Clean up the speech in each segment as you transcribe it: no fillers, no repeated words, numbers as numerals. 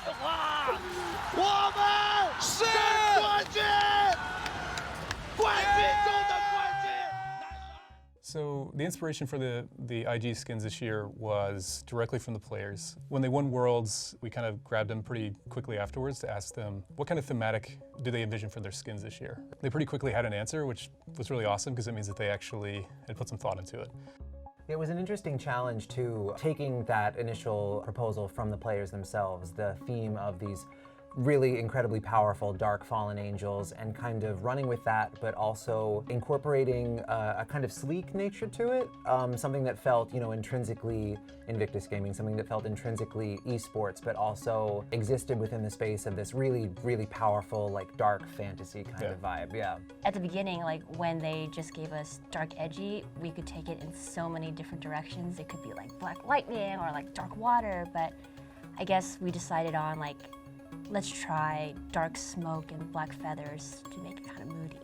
我们是冠军，冠军中的冠军。So the inspiration for the IG skins this year was directly from the players. When they won Worlds, we kind of grabbed them pretty quickly afterwards to ask them what kind of thematic do they envision for their skins this year. They pretty quickly had an answer, which was really awesome because it means that they actually had put some thought into it. It was an interesting challenge too, taking that initial proposal from the players themselves, the theme of these really incredibly powerful dark fallen angels, and kind of running with that, but also incorporating a kind of sleek nature to it, something that felt, you know, intrinsically Invictus Gaming, something that felt intrinsically esports, but also existed within the space of this really, really powerful, like dark fantasy kind of vibe, yeah. At the beginning, like when they just gave us dark edgy, we could take it in so many different directions. It could be like black lightning or like dark water, but I guess we decided on like, let's try dark smoke and black feathers to make it kind of moody.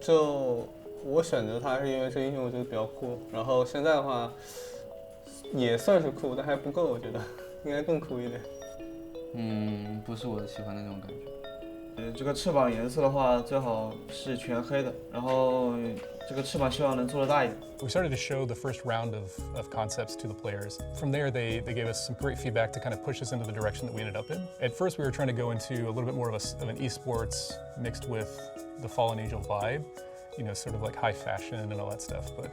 就我选择他是因为这英雄我觉得比较酷，然后现在的话也算是酷，但还不够，我觉得应该更酷一点。不是我喜欢的那种感觉。这个翅膀颜色的话，最好是全黑的，然后这个翅膀希望能做得大一点。We started to show the first round of concepts to the players. From there, they gave us some great feedback to kind of push us into the direction that we ended up in. At first, we were trying to go into a little bit more of an esports mixed with the Fallen Angel vibe, you know, sort of like high fashion and all that stuff. But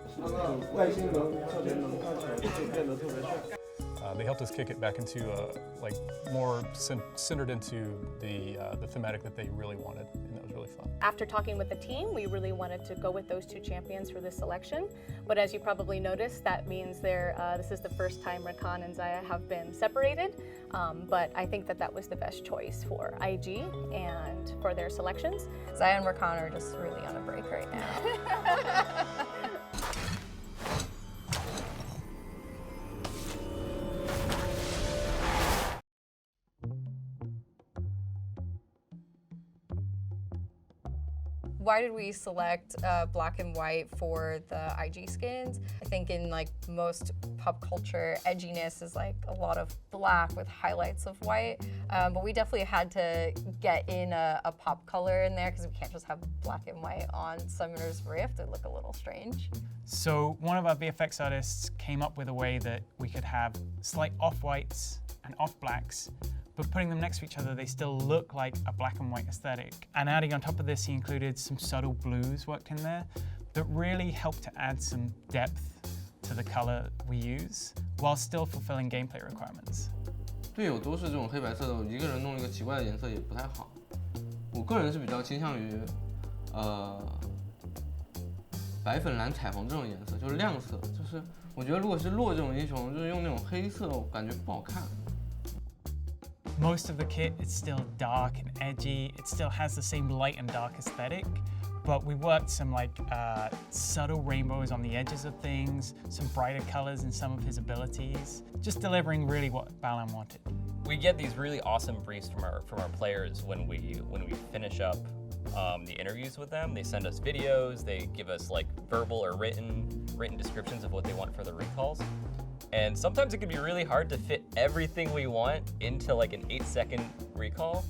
they helped us kick it back into like more centered into the thematic that they really wanted, and that was really fun. After talking with the team, we really wanted to go with those two champions for this selection. But as you probably noticed, that means this is the first time Rakan and Xayah have been separated. But I think that was the best choice for IG and for their selections. Xayah and Rakan are just really on a break right now. Why did we select black and white for the IG skins? I think in like most pop culture, edginess is like a lot of black with highlights of white. But we definitely had to get in a pop color in there because we can't just have black and white on Summoner's Rift. It'd look a little strange. So one of our VFX artists came up with a way that we could have slight off-whites and off-blacks, but putting them next to each other, they still look like a black and white aesthetic. And adding on top of this, he included some subtle blues worked in there that really helped to add some depth to the color we use, while still fulfilling gameplay requirements. 队友都是这种黑白色的，我一个人弄一个奇怪的颜色也不太好。我个人是比较倾向于，白粉蓝彩虹这种颜色，就是亮色。就是我觉得如果是洛这种英雄，就是用那种黑色，我感觉不好看。 Most of the kit is still dark and edgy. It still has the same light and dark aesthetic, but we worked some like subtle rainbows on the edges of things, some brighter colors in some of his abilities, just delivering really what Balan wanted. We get these really awesome briefs from our players when we finish up the interviews with them. They send us videos. They give us like verbal or written descriptions of what they want for the recalls. And sometimes it can be really hard to fit everything we want into like an 8-second recall.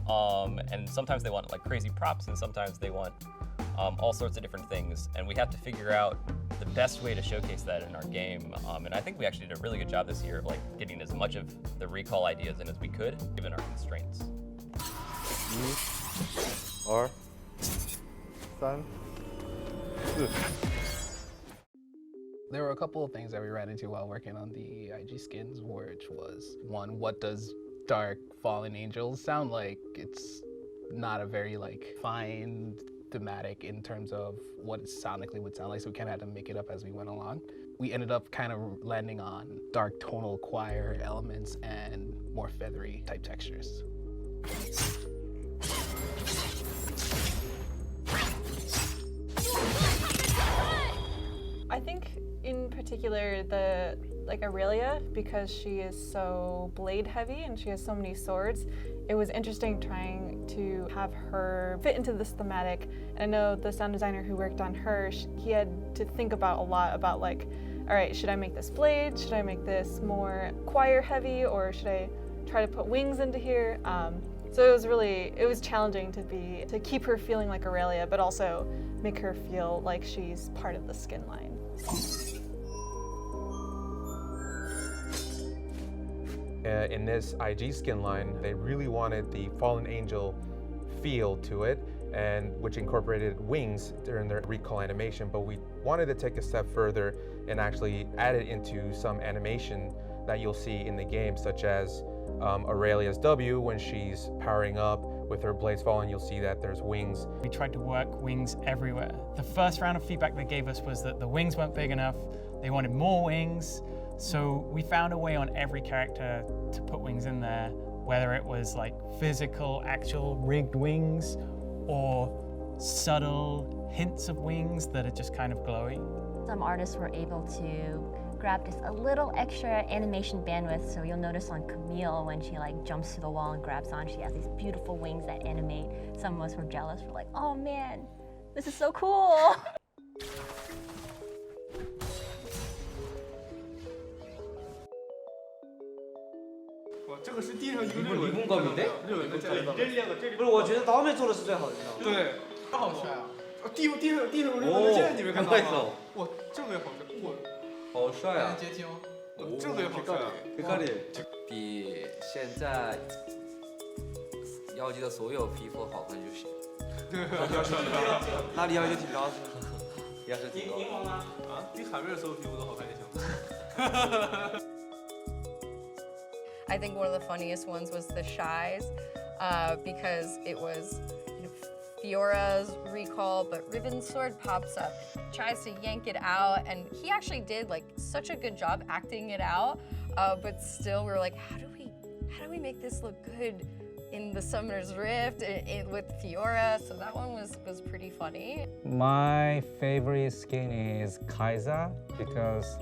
And sometimes they want like crazy props, and sometimes they want all sorts of different things. And we have to figure out the best way to showcase that in our game. And I think we actually did a really good job this year of like getting as much of the recall ideas in as we could, given our constraints. 2、3、4。 There were a couple of things that we ran into while working on the IG skins, which was, one, what does dark fallen angels sound like? It's not a very like fine thematic in terms of what it sonically would sound like, so we kind of had to make it up as we went along. We ended up kind of landing on dark tonal choir elements and more feathery type textures. I think in particular like Irelia, because she is so blade heavy and she has so many swords, it was interesting trying to have her fit into this thematic. And I know the sound designer who worked on her, he had to think about a lot about like, all right, should I make this blade? Should I make this more choir heavy, or should I try to put wings into here? So it was challenging to keep her feeling like Irelia, but also make her feel like she's part of the skin line. In this IG skin line, they really wanted the Fallen Angel feel to it, and which incorporated wings during their recall animation, but we wanted to take a step further and actually add it into some animation that you'll see in the game, such as Irelia's W when she's powering up with her blades falling, you'll see that there's wings. We tried to work wings everywhere. The first round of feedback they gave us was that the wings weren't big enough, they wanted more wings, so we found a way on every character to put wings in there, whether it was like physical, actual rigged wings, or subtle hints of wings that are just kind of glowy. Some artists were able to grab just a little extra animation bandwidth, so you'll notice on Camille when she like jumps to the wall and grabs on, she has these beautiful wings that animate. Some of us were jealous, we're like, oh man, this is so cool.不是，我觉得刀妹做的是最好的，对，他好帅啊！地上有流剑，你没看到吗？哇，这个也好帅，哇，好帅啊！阶梯吗？这个也好帅啊！比现在妖姬的所有皮肤好看就行。那你要求挺高是吗？要求挺高。银皇吗？啊，比海瑞的所有皮肤都好看就行。I think one of the funniest ones was the shies, because it was Fiora's recall, but Ribbon's sword pops up, tries to yank it out, and he actually did like such a good job acting it out, but still we were like, how do we make this look good in the Summoner's Rift with Fiora? So that one was pretty funny. My favorite skin is Kai'Sa because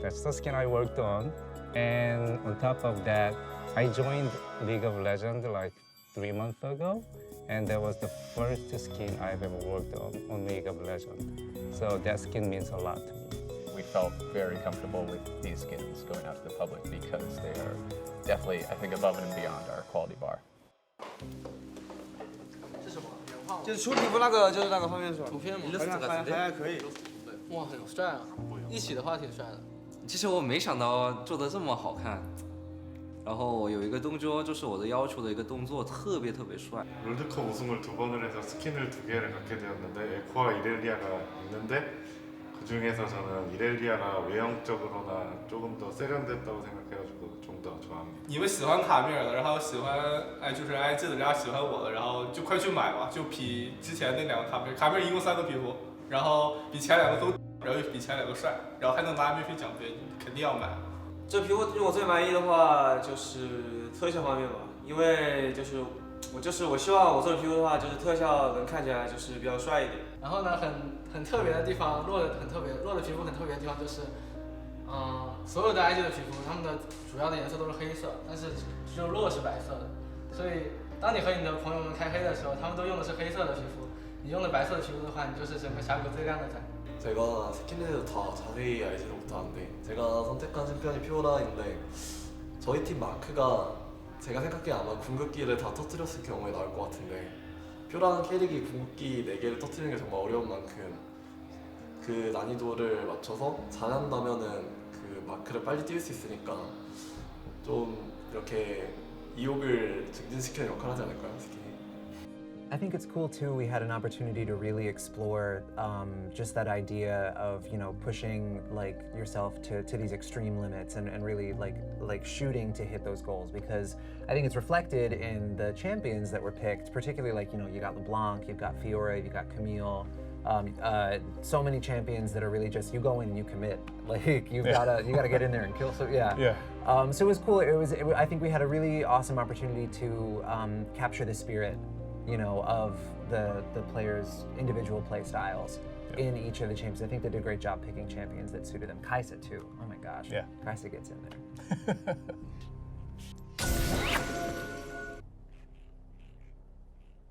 that's the skin I worked on. And on top of that, I joined League of Legends like 3 months ago, and that was the first skin I've ever worked on League of Legends. So that skin means a lot to me. We felt very comfortable with these skins going out to the public because they are definitely, I think, above and beyond our quality bar. 是什么？就是出皮肤那个，就是那个方面是吧？图片吗？还可以。哇，很帅啊！一起的话挺帅的。其实我没想到做得这么好看，然后有一个动作就是我的要求的一个动作，特别帅。 롤드컵 우승을 2번을 해서 스킨을 2개를 갖게 되었는데 에코와 이렐리아가 있는데 그 중에서 저는 이렐리아가 외형적으로나 조금 더 세련됐다고 생각해가지고 좀 더 좋아합니다. 你们喜欢卡米尔的，然后喜欢就是IG的，然后喜欢我的，然后就快去买吧，就比之前那两个卡米尔，卡米尔一共3个皮肤，然后比前2个都。 然后又比前2个帅，然后还能拿免费奖杯，肯定要买。这皮肤令我最满意的话就是特效方面吧，因为我希望我做的皮肤的话，就是特效能看起来就是比较帅一点。然后呢，很特别的地方，洛的皮肤很特别的地方就是，所有的 IG 的皮肤，它们的主要的颜色都是黑色，但是只有洛是白色的，所以当你和你的朋友们开黑的时候，他们都用的是黑色的皮肤，你用的白色的皮肤的话，你就是整个峡谷最亮的仔。 제가 스킨에 대해서 다 자세히 알지는 못하는데 제가 선택한 챔피언이 피오라인데 저희 팀 마크가 제가 생각해 아마 궁극기를 다 터뜨렸을 경우에 나올 것 같은데 피오라는 캐릭이 궁극기 4개를 터뜨리는 게 정말 어려운 만큼 그 난이도를 맞춰서 잘한다면은 그 마크를 빨리 띄울 수 있으니까 좀 이렇게 이욕을 증진시키는 역할을 하지 않을까요, 스킨이? I think it's cool too. We had an opportunity to really explore just that idea of pushing like yourself to these extreme limits and really like shooting to hit those goals, because I think it's reflected in the champions that were picked, particularly like you got LeBlanc, you've got Fiora, you've got Camille. So many champions that are really just you go in and you commit, like you gotta get in there and kill. So yeah. So it was cool. I think we had a really awesome opportunity to capture the spirit. Of the players' individual play styles in each of the champions. I think they did a great job picking champions that suited them. Kai'Sa too. Oh my gosh. Yeah. Kai'Sa gets in there.